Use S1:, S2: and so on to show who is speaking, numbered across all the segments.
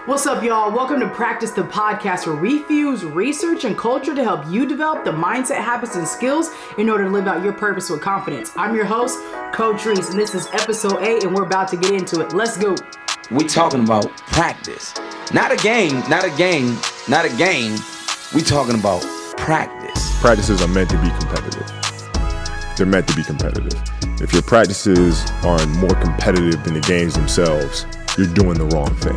S1: What's up, y'all? Welcome to Practice the Podcast, where we fuse research and culture to help you develop the mindset, habits, and skills in order to live out your purpose with confidence. I'm your host, Coach Rees, and this is Ep.8, and we're about to get into it. Let's go.
S2: We're talking about practice. Not a game. We're talking about practice.
S3: Practices are meant to be competitive. They're meant to be competitive. If your practices are more competitive than the games themselves, you're doing the wrong thing.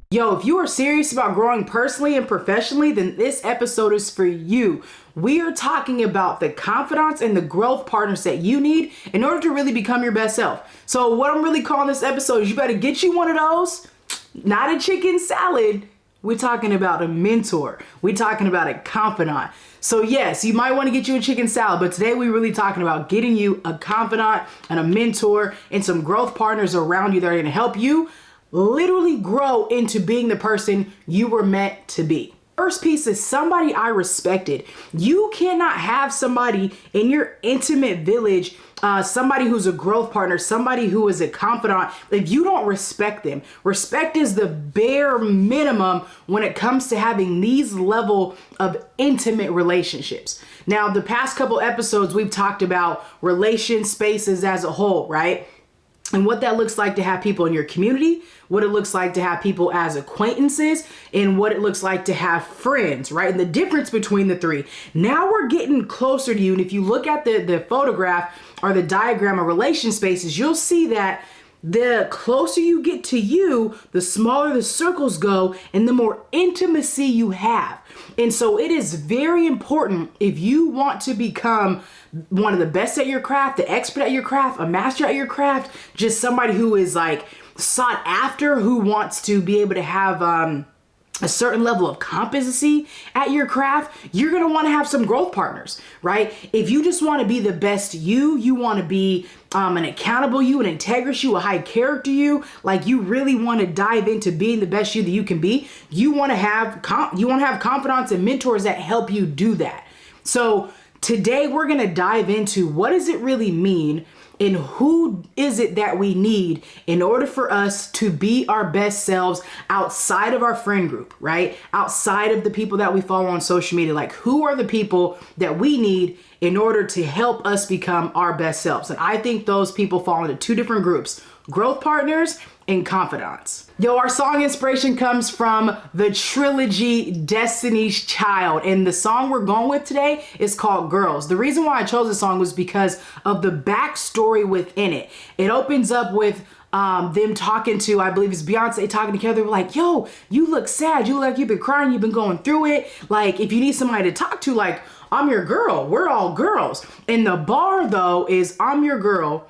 S1: Yo, if you are serious about growing personally and professionally, then this episode is for you. We are talking about the confidence and the growth partners that you need in order to really become your best self. So what I'm really calling this episode is you better get you one of those, not a chicken salad. We're talking about a mentor. We're talking about a confidant. So yes, you might want to get you a chicken salad, but today we're really talking about getting you a confidant and a mentor and some growth partners around you that are going to help you literally grow into being the person you were meant to be. First piece is somebody I respected. You cannot have somebody in your intimate village, somebody who's a growth partner, somebody who is a confidant, if you don't respect them. Respect is the bare minimum when it comes to having these level of intimate relationships. Now, the past couple episodes, we've talked about relation spaces as a whole, right? And what that looks like to have people in your community, what it looks like to have people as acquaintances, and what it looks like to have friends, right? And the difference between the three. Now we're getting closer to you. And if you look at the photograph or the diagram of relation spaces, you'll see that the closer you get to you, the smaller the circles go and the more intimacy you have. And so it is very important, if you want to become one of the best at your craft, the expert at your craft, a master at your craft, just somebody who is like sought after, who wants to be able to have a certain level of competency at your craft, you're going to want to have some growth partners, right? If you just want to be the best you want to be an accountable you, an integrous you, a high character you, like you really want to dive into being the best you that you can be, you want to have confidants and mentors that help you do that. So today we're going to dive into what does it really mean and who is it that we need in order for us to be our best selves outside of our friend group, right? Outside of the people that we follow on social media. Like, who are the people that we need in order to help us become our best selves? And I think those people fall into two different groups: growth partners and confidants. Yo, our song inspiration comes from the trilogy Destiny's Child, and the song we're going with today is called Girls. The reason why I chose this song was because of the backstory within it. It opens up with them talking to, I believe it's Beyonce, talking together, like, yo, you look sad, you look like you've been crying, you've been going through it. Like, if you need somebody to talk to, like, I'm your girl, we're all girls. And the bar though is, I'm your girl,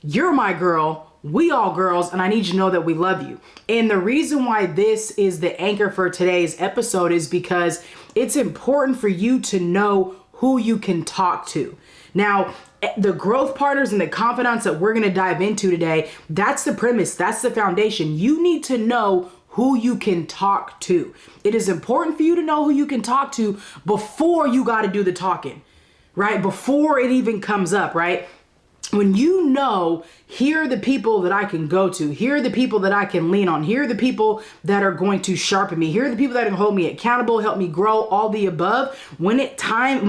S1: you're my girl, we all girls, and I need you to know that we love you. And the reason why this is the anchor for today's episode is because it's important for you to know who you can talk to. Now, the growth partners and the confidants that we're going to dive into today, that's the premise, that's the foundation. You need to know who you can talk to. It is important for you to know who you can talk to before you got to do the talking, right? Before it even comes up, right? When you know, here are the people that I can go to, here are the people that I can lean on, here are the people that are going to sharpen me, here are the people that can hold me accountable, help me grow, all the above. When it's time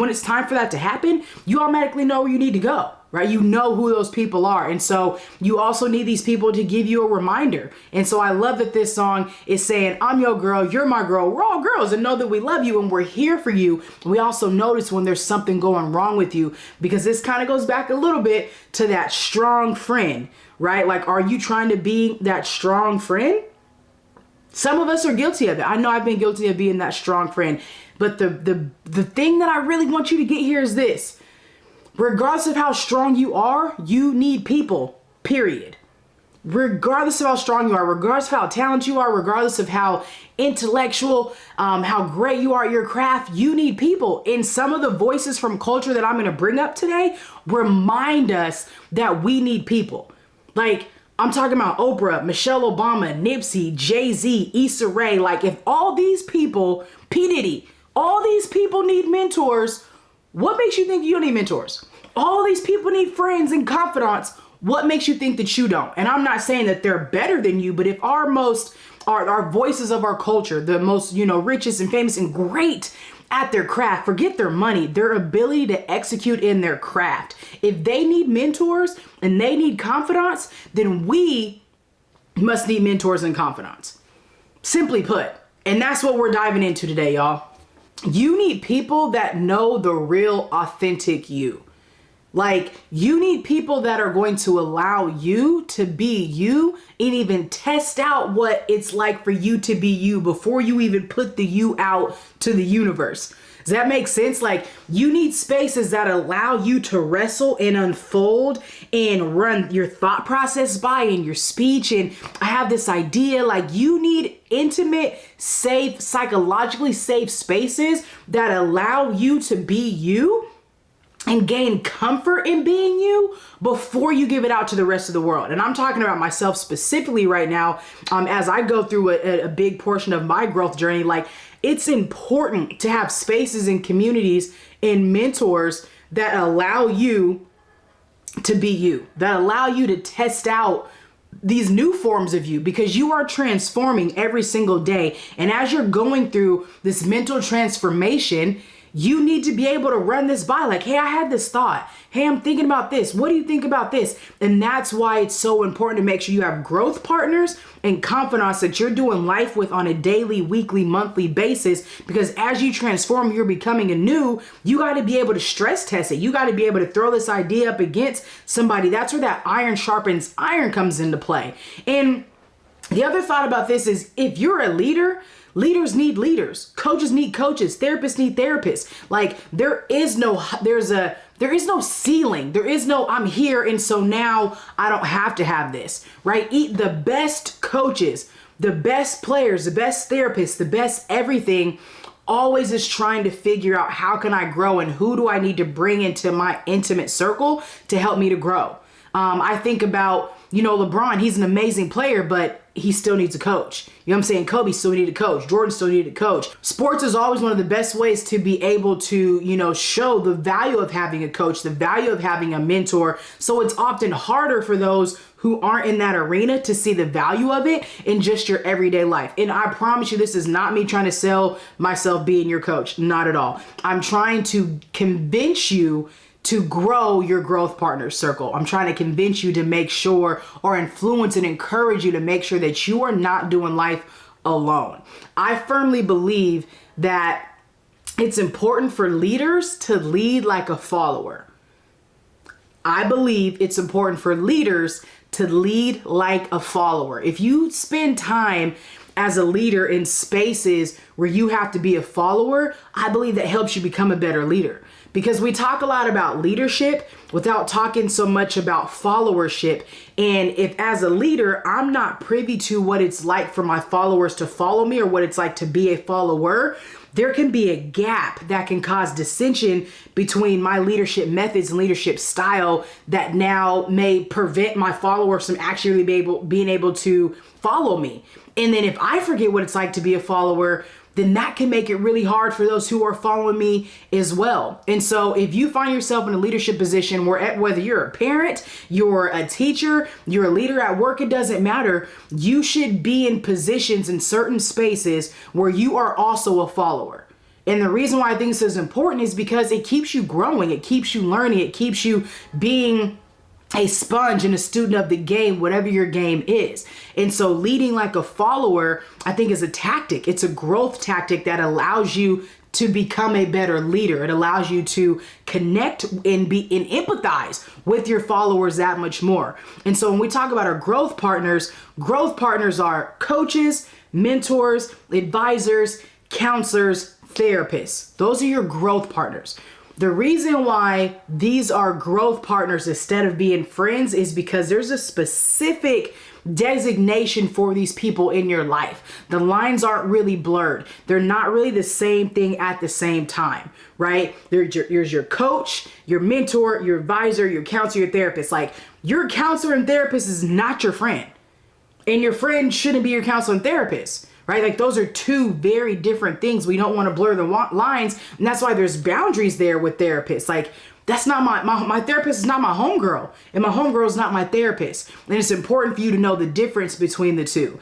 S1: for that to happen, you automatically know where you need to go, right? You know who those people are. And so you also need these people to give you a reminder. And so I love that this song is saying, I'm your girl, you're my girl, we're all girls, and know that we love you and we're here for you. We also notice when there's something going wrong with you, because this kind of goes back a little bit to that strong friend, right? Like, are you trying to be that strong friend? Some of us are guilty of it. I know I've been guilty of being that strong friend. But the thing that I really want you to get here is this. Regardless of how strong you are, you need people, period. Regardless of how strong you are, regardless of how talented you are, regardless of how intellectual, how great you are at your craft, you need people. And some of the voices from culture that I'm going to bring up today remind us that we need people. Like, I'm talking about Oprah, Michelle Obama, Nipsey, Jay-Z, Issa Rae. Like, if all these people, P. Diddy, all these people need mentors, what makes you think you don't need mentors? All these people need friends and confidants. What makes you think that you don't? And I'm not saying that they're better than you, but if our most are voices of our culture, the most, richest and famous and great at their craft. Forget their money, their ability to execute in their craft. If they need mentors and they need confidants, then we must need mentors and confidants. Simply put. And that's what we're diving into today, y'all. You need people that know the real, authentic you. Like, you need people that are going to allow you to be you and even test out what it's like for you to be you before you even put the you out to the universe. Does that make sense? Like, you need spaces that allow you to wrestle and unfold and run your thought process by and your speech. And I have this idea, like, you need intimate, safe, psychologically safe spaces that allow you to be you and gain comfort in being you before you give it out to the rest of the world. And I'm talking about myself specifically right now, as I go through a big portion of my growth journey. Like, it's important to have spaces and communities and mentors that allow you to be you, that allow you to test out these new forms of you, because you are transforming every single day. And as you're going through this mental transformation, you need to be able to run this by, like, hey, I had this thought. Hey, I'm thinking about this. What do you think about this? And that's why it's so important to make sure you have growth partners and confidants that you're doing life with on a daily, weekly, monthly basis. Because as you transform, you're becoming anew. You got to be able to stress test it. You got to be able to throw this idea up against somebody. That's where that iron sharpens iron comes into play. And the other thought about this is, if you're a leader, leaders need leaders, coaches need coaches, therapists need therapists. Like, there is no ceiling. There is no, I'm here and so now I don't have to have this, right? The best coaches, the best players, the best therapists, the best everything always is trying to figure out, how can I grow and who do I need to bring into my intimate circle to help me to grow? I think about, LeBron, he's an amazing player, but he still needs a coach. You know what I'm saying? Kobe still needed a coach. Jordan still needed a coach. Sports is always one of the best ways to be able to, show the value of having a coach, the value of having a mentor. So it's often harder for those who aren't in that arena to see the value of it in just your everyday life. And I promise you, this is not me trying to sell myself being your coach. Not at all. I'm trying to convince you to grow your growth partner circle. I'm trying to convince you to make sure, or influence and encourage you to make sure that you are not doing life alone. I firmly believe that it's important for leaders to lead like a follower. I believe it's important for leaders to lead like a follower. If you spend time as a leader in spaces where you have to be a follower, I believe that helps you become a better leader. Because we talk a lot about leadership without talking so much about followership. And if as a leader, I'm not privy to what it's like for my followers to follow me or what it's like to be a follower, there can be a gap that can cause dissension between my leadership methods and leadership style that now may prevent my followers from actually being able to follow me. And then if I forget what it's like to be a follower, then that can make it really hard for those who are following me as well. And so if you find yourself in a leadership position where, whether you're a parent, you're a teacher, you're a leader at work, it doesn't matter. You should be in positions in certain spaces where you are also a follower. And the reason why I think this is important is because it keeps you growing, it keeps you learning, it keeps you being a sponge and a student of the game, whatever your game is. And so leading like a follower, I think, is a tactic. It's a growth tactic that allows you to become a better leader. It allows you to connect and empathize with your followers that much more. And so when we talk about our growth partners are coaches, mentors, advisors, counselors, therapists. Those are your growth partners. The reason why these are growth partners instead of being friends is because there's a specific designation for these people in your life. The lines aren't really blurred. They're not really the same thing at the same time, right? There's your coach, your mentor, your advisor, your counselor, your therapist. Like, your counselor and therapist is not your friend. And your friend shouldn't be your counselor and therapist. Right? Like, those are two very different things. We don't want to blur the lines. And that's why there's boundaries there with therapists. Like, that's not my therapist is not my homegirl. And my homegirl is not my therapist. And it's important for you to know the difference between the two.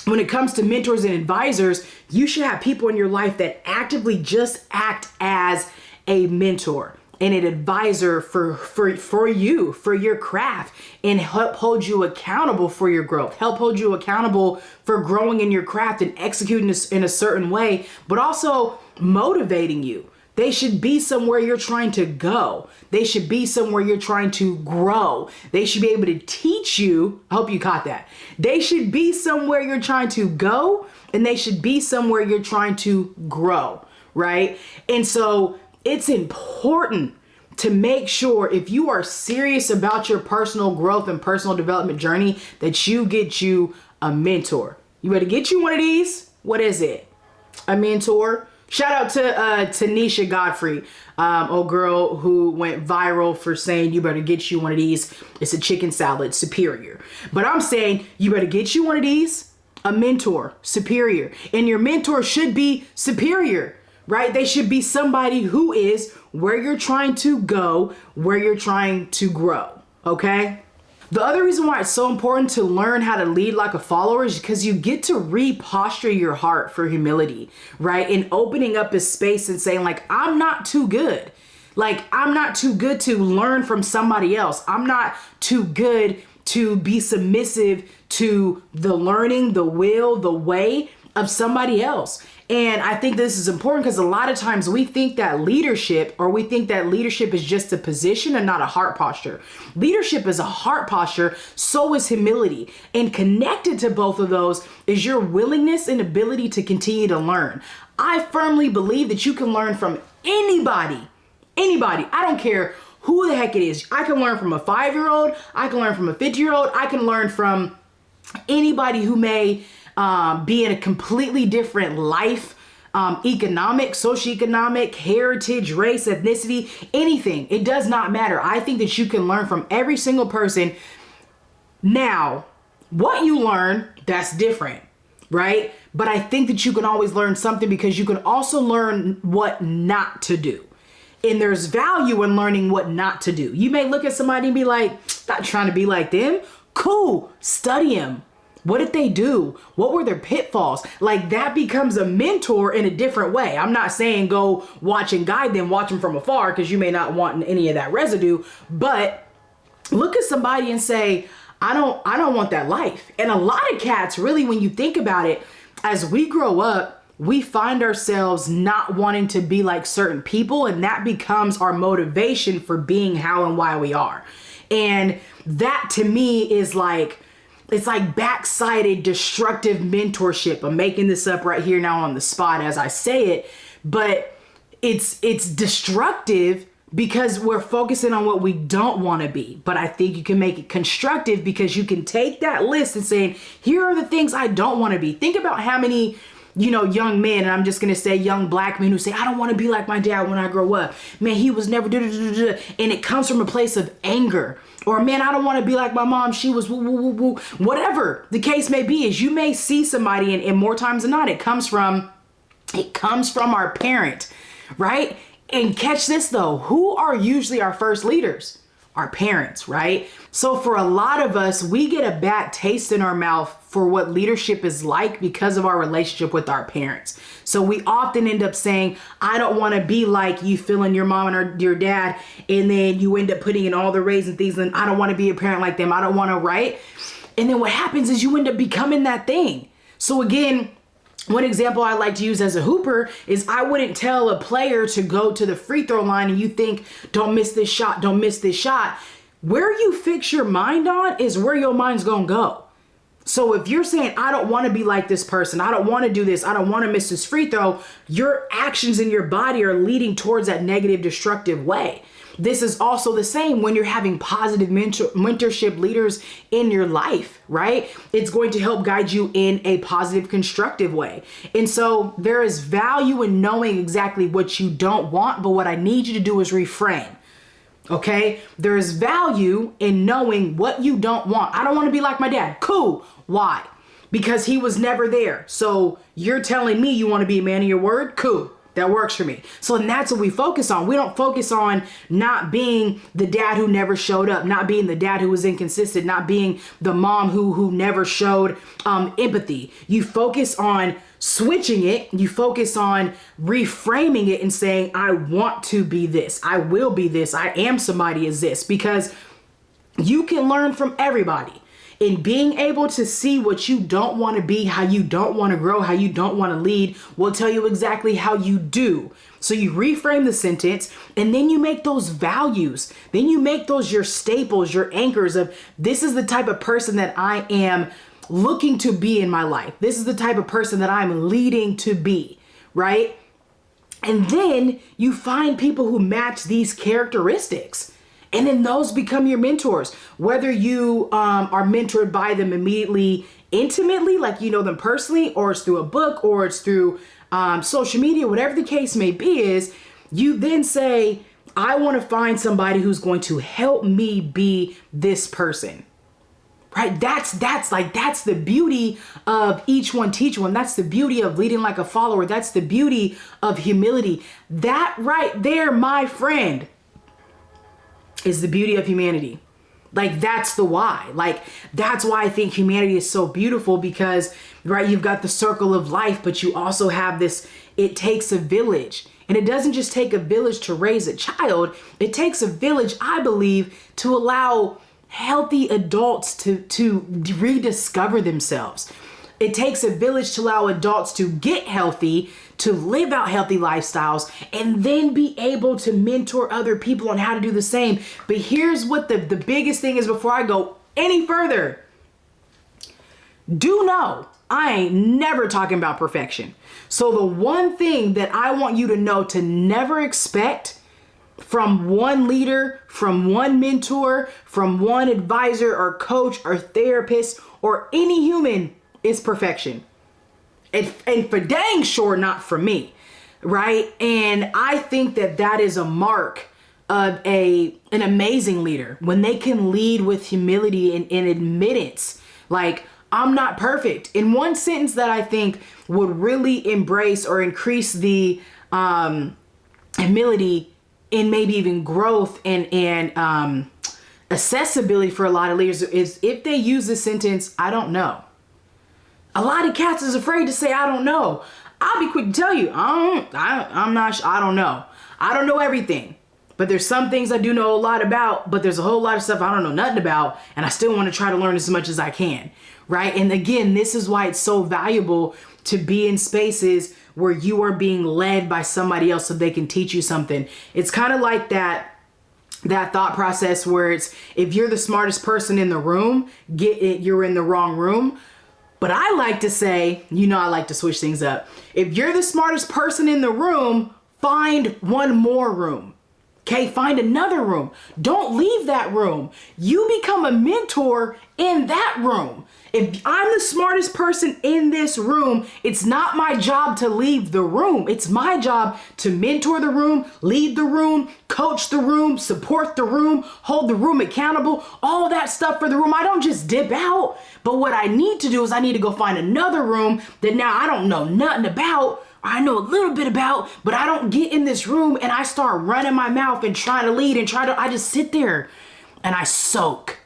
S1: when it comes to mentors and advisors, you should have people in your life that actively just act as a mentor and an advisor for you, for your craft, and help hold you accountable for your growth, help hold you accountable for growing in your craft and executing this in a certain way, but also motivating you. They should be somewhere you're trying to go. They should be somewhere you're trying to grow. They should be able to teach you. I hope you caught that. They should be somewhere you're trying to go, and they should be somewhere you're trying to grow, right? And so it's important to make sure, if you are serious about your personal growth and personal development journey, that you get you a mentor. You better get you one of these. What is it? A mentor. Shout out to Tanisha Godfrey, old girl who went viral for saying you better get you one of these. It's a chicken salad, superior. But I'm saying you better get you one of these, a mentor, superior. And your mentor should be superior, right? They should be somebody who is where you're trying to go, where you're trying to grow, okay? The other reason why it's so important to learn how to lead like a follower is because you get to reposture your heart for humility, right? And opening up a space and saying like, I'm not too good. Like, I'm not too good to learn from somebody else. I'm not too good to be submissive to the learning, the will, the way of somebody else. And I think this is important because a lot of times we think that leadership is just a position and not a heart posture. Leadership is a heart posture, so is humility. And connected to both of those is your willingness and ability to continue to learn. I firmly believe that you can learn from anybody. Anybody. I don't care who the heck it is. I can learn from a 5-year-old. I can learn from a 50-year-old. I can learn from anybody who may be in a completely different life, economic, socioeconomic, heritage, race, ethnicity, anything. It does not matter. I think that you can learn from every single person. Now, what you learn, that's different, right? But I think that you can always learn something because you can also learn what not to do. And there's value in learning what not to do. You may look at somebody and be like, not trying to be like them. Cool, study them. What did they do? What were their pitfalls? Like, that becomes a mentor in a different way. I'm not saying go watch and guide them, watch them from afar, because you may not want any of that residue, but look at somebody and say, I don't want that life. And a lot of cats, really, when you think about it, as we grow up, we find ourselves not wanting to be like certain people, and that becomes our motivation for being how and why we are. And that to me is like, it's like backsided destructive mentorship. I'm making this up right here now on the spot as I say it, but it's destructive because we're focusing on what we don't want to be. But I think you can make it constructive because you can take that list and saying, here are the things I don't want to be. Think about how many, young men, and I'm just going to say young black men who say, I don't want to be like my dad when I grow up. Man, he was never, and it comes from a place of anger. Or, man, I don't want to be like my mom. She was woo, woo, woo, woo. Whatever the case may be, is you may see somebody, and more times than not, it comes from our parent, right? And catch this though, who are usually our first leaders? Our parents, right? So for a lot of us, we get a bad taste in our mouth for what leadership is like because of our relationship with our parents. So we often end up saying, I don't want to be like you feeling your mom and your dad. And then you end up putting in all the raising things and I don't want to be a parent like them. I don't want to, right? And then what happens is you end up becoming that thing. So again, one example I like to use as a hooper is I wouldn't tell a player to go to the free throw line and you think, don't miss this shot, don't miss this shot. Where you fix your mind on is where your mind's gonna go. So if you're saying, I don't want to be like this person, I don't want to do this, I don't want to miss this free throw, your actions in your body are leading towards that negative, destructive way. This is also the same when you're having positive mentorship leaders in your life, right? It's going to help guide you in a positive, constructive way. And so there is value in knowing exactly what you don't want, but what I need you to do is refrain. Okay? There is value in knowing what you don't want. I don't want to be like my dad. Cool. Why? Because he was never there. So you're telling me you want to be a man of your word? Cool. That works for me. So and that's what we focus on. We don't focus on not being the dad who never showed up, not being the dad who was inconsistent, not being the mom who never showed empathy. You focus on switching it. You focus on reframing it and saying, I want to be this. I will be this. I am somebody as this, because you can learn from everybody. In being able to see what you don't want to be, how you don't want to grow, how you don't want to lead, will tell you exactly how you do. So you reframe the sentence, and then you make those values. Then you make those your staples, your anchors of, this is the type of person that I am looking to be in my life. This is the type of person that I'm leading to be, right? And then you find people who match these characteristics. And then those become your mentors, whether you are mentored by them immediately, intimately, like you know them personally, or it's through a book, or it's through social media, whatever the case may be, is you then say, I want to find somebody who's going to help me be this person. Right? That's the beauty of each one teach one. That's the beauty of leading like a follower. That's the beauty of humility. That right there, my friend, is the beauty of humanity. Like, that's the why. Like, that's why I think humanity is so beautiful, because, right, you've got the circle of life, but you also have this, it takes a village. And it doesn't just take a village to raise a child. It takes a village, I believe, to allow healthy adults to rediscover themselves. It takes a village to allow adults to get healthy, to live out healthy lifestyles, and then be able to mentor other people on how to do the same. But here's what the biggest thing is before I go any further. Do know, I ain't never talking about perfection. So the one thing that I want you to know to never expect from one leader, from one mentor, from one advisor or coach or therapist or any human is perfection. And for dang sure, not for me, right? And I think that that is a mark of an amazing leader, when they can lead with humility and admittance. Like, I'm not perfect. In one sentence that I think would really embrace or increase the humility and maybe even growth and accessibility for a lot of leaders is if they use the sentence, I don't know. A lot of cats is afraid to say, I don't know. I'll be quick to tell you, I'm not sure. I don't know. I don't know everything, but there's some things I do know a lot about, but there's a whole lot of stuff I don't know nothing about. And I still want to try to learn as much as I can. Right. And again, this is why it's so valuable to be in spaces where you are being led by somebody else so they can teach you something. It's kind of like that thought process where it's, if you're the smartest person in the room, you're in the wrong room. But I like to say, I like to switch things up. If you're the smartest person in the room, find one more room. Okay, find another room. Don't leave that room. You become a mentor in that room. If I'm the smartest person in this room, it's not my job to leave the room. It's my job to mentor the room, lead the room, coach the room, support the room, hold the room accountable, all that stuff for the room. I don't just dip out. But what I need to do is I need to go find another room that now I don't know nothing about. I know a little bit about, but I don't get in this room and I start running my mouth and trying to lead and I just sit there and I soak.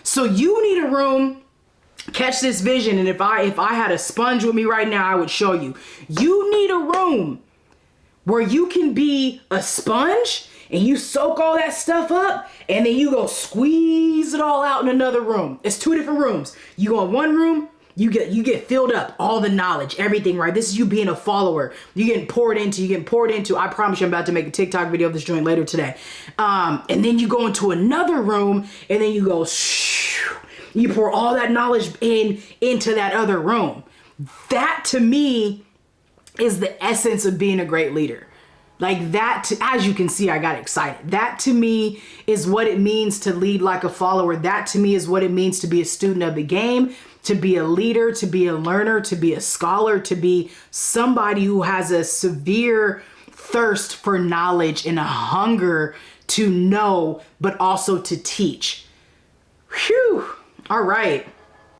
S1: So you need a room. Catch this vision. And if I had a sponge with me right now, I would show you. You need a room where you can be a sponge and you soak all that stuff up and then you go squeeze it all out in another room. It's two different rooms. You go in one room, you get filled up, all the knowledge, everything, right? This is you being a follower. You getting poured into. I promise you I'm about to make a TikTok video of this joint later today. And then you go into another room and then you go shoo. You pour all that knowledge into that other room. That to me is the essence of being a great leader. Like that, as you can see, I got excited. That to me is what it means to lead like a follower. That to me is what it means to be a student of the game, to be a leader, to be a learner, to be a scholar, to be somebody who has a severe thirst for knowledge and a hunger to know, but also to teach. Whew. All right.